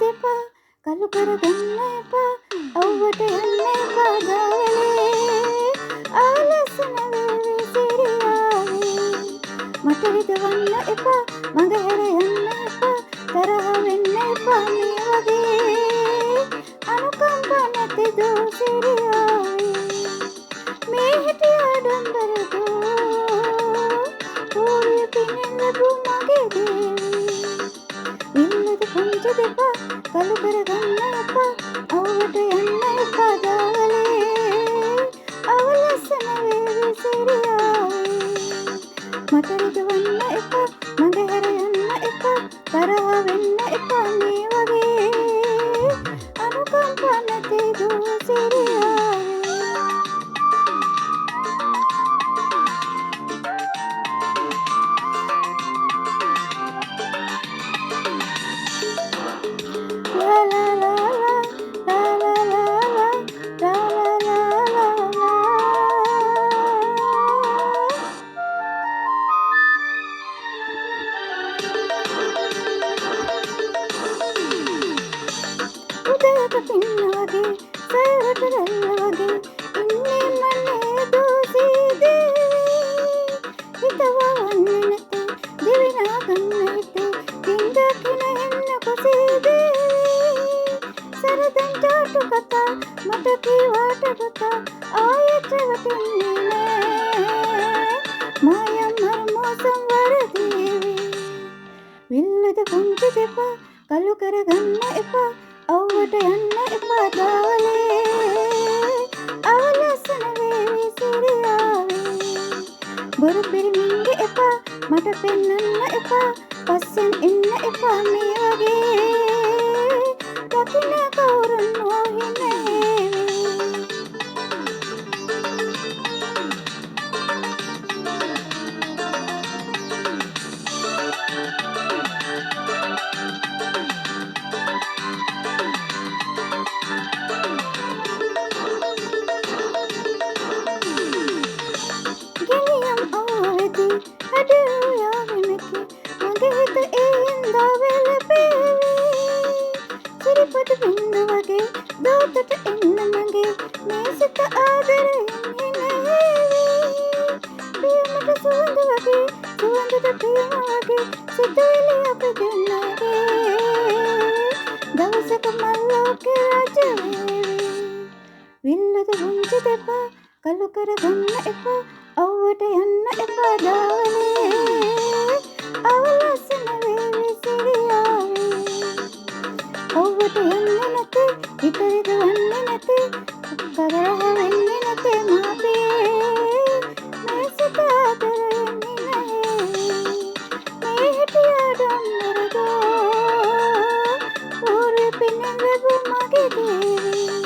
දෙපා කළු කරගන්න එපා අවුවට යන්න එපා ගාවලේ ආලස්සන වේවි සිරියාවේ මට රිදවන්න එපා මඟ හැර යන්න එපා තරහ වෙන්න එපා මේ වගේ අනුකම්ප නැති දෝ සිරියාවේ මේ හිටියා ඩම්බරදෝ ඕරිය පිනෙන් ලැබු මගේ දේවී වින්නද පුංචි දෙපා කළු කරගන්න එපා අවුවට යන්න එපා ගාවලේ අවලස්සන වේවි සිරියාවේ මට රිදවන්න එපා මඟ හැර යන්න එපා තරහ වෙන්න එපා මේ වගේ අනුකම්ප නැති දෝ සිරියාවේ උදේට පින්න වගේ සෑවට රැල්ල වගේ ඉන්නේ මනේ දෝසී දේවී හිතවා වන්නේ නැතේ දිවිනා ගන්න හිතේ තින්දකින එන්න කුසී දේවී සරදන් චාටු කතා මට කීවාට පුතා ආයෙත් රැවටෙන්නේ නෑ මායම් මර්මෝසම් වර දේවී විල්ලද පුංචි දෙපා කළු කරගන්න එපා අවුවට යන්න එපා ගාවලේ අවලස්සන වේවි සිරියාවේ බොරු පිරිමින්ගේ එපා මට පෙන්නන්න එපා පස්සෙන් එන්න එපා මේ වගේ දකින කවුරුන් නොහිනේවි ගෙනියම් ආවෙති හැඩුයා වෙමකි මගේ හිත ඒන්දා වෙලපේවි සිරිපොත බින්ද වගේ දෝතට එන්න මගේ මේ සිත ආදරයෙන් හිනේවි පියමට සුවඳ වගේ සුවඳට පියම වගේ සිතුවිලි අප දෙන්නගේ දවසක මල්ලෝකෙ රජ වේවි විල්ලද පුංචි දෙපා කළු කරගන්න එපා අවුවට යන්න එපා ගාවලේ අවලස්සන වේවි සිරියාවේ අවුවට යන්නේ නැතේ හිත රිදවන්නේ නැතේ කරහ වෙන්නේ නැතේ මාපියේ මේ සිත ආදරයෙන් හිනේවි මේ හිටියා ඩම්බරදෝ ඕරිය පිනෙන් ලැබු මගේ දේවී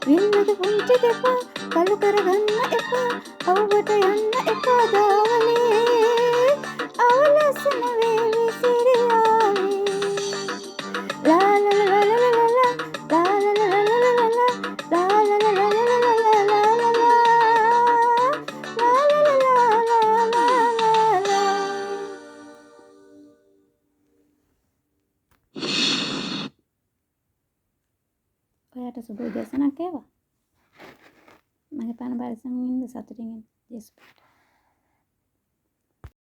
වින්නද පුංචි දෙපා කළු කරගන්න එපා අවුවට යන්න එපා ගාවලේ අවලස්සන වේවි සිරියාවේ ලා ලා ලා ලා ලා ලා ලා ලා ලා ඔයාට සුබ උදෑසනක් වේවා මගේ පණ පරිස්සමින් ඉන්න සතුටින් ඉන්න ජේසුස්